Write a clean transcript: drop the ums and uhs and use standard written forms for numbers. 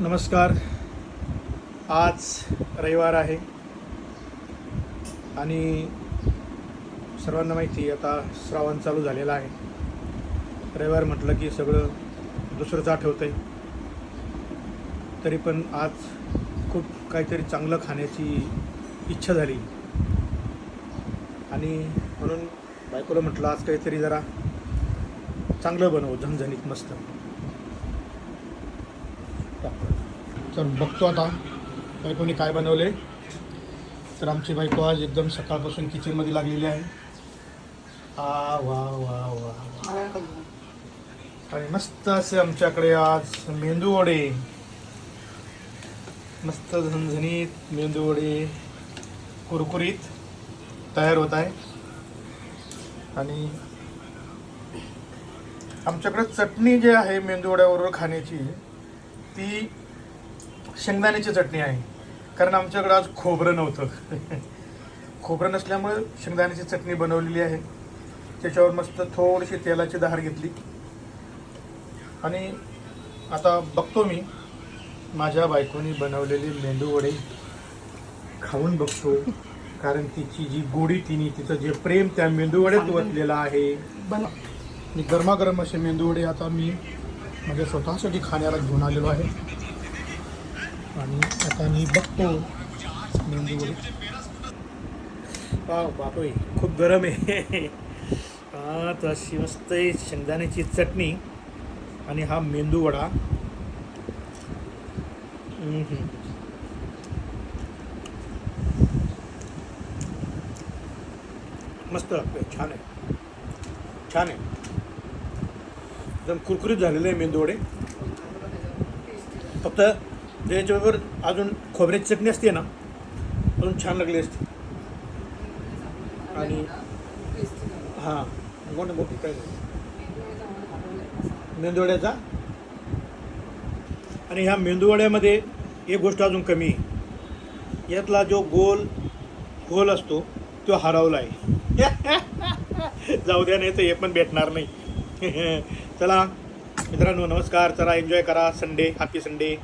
नमस्कार. आज रविवार आहे आणि सर्वांना माहिती आहे आता श्रावण चालू झालेला आहे. रविवार म्हटलं की सगळं दुसरंच आठवतं आहे. तरी पण आज खूप काहीतरी चांगलं खाण्याची इच्छा झाली आणि म्हणून बायकोला म्हटलं आज काहीतरी जरा चांगलं बनवू, झणझणीत मस्त. तर बघतो आता बायकोने काय बनवले. तर आमची बायको आज एकदम सकाळपासून किचनमध्ये लागलेली आहे. वा वा वा वा. आणि मस्त असे आमच्याकडे आज मेंदू वडे, मस्त झणझणीत मेंदू वडे कुरकुरीत तयार होत आहे. आणि आमच्याकडे चटणी जी आहे मेंदू वड्याबरोबर खाण्याची ती शेंगदाण्याची चटणी आहे. कारण आमच्याकडे आज खोबरं नव्हतं. खोबरं नसल्यामुळे शेंगदाण्याची चटणी बनवलेली आहे. त्याच्यावर मस्त थोडीशी तेलाची धार घेतली आणि आता बघतो मी माझ्या बायकोनी बनवलेली मेंदू वडे खाऊन बघतो. कारण तिची जी गोडी, तिचं जे प्रेम त्या मेंदू वड्यात ओतलेलं आहे. मी गरमागरम असे मेंदू वडे आता मी माझ्या स्वतःसाठी खाण्याला घेऊन आलेलो आहे. आणि आता मी बघतो मेंदू वडे. बापरे, खूप गरम आहे. तर अशी मस्त शेंगदाण्याची चटणी आणि हा मेंदू वडा. मस्त लागतोय. छान आहे, छान आहे. एकदम कुरकुरीत झालेले आहे मेंदू वडे. फक्त त्याच्याबरोबर अजून खोबऱ्याची चटणी असते ना, अजून छान लागली असते. आणि हां, मोठी काय मेंदूवड्याचा. आणि ह्या मेंदूवड्यामध्ये एक गोष्ट अजून कमी आहे. यातला जो गोल असतो तो हरवला आहे. जाऊ द्या, नाही तर हे पण भेटणार नाही. चला मित्रांनो, नमस्कार. चला एन्जॉय करा संडे. Happy Sunday.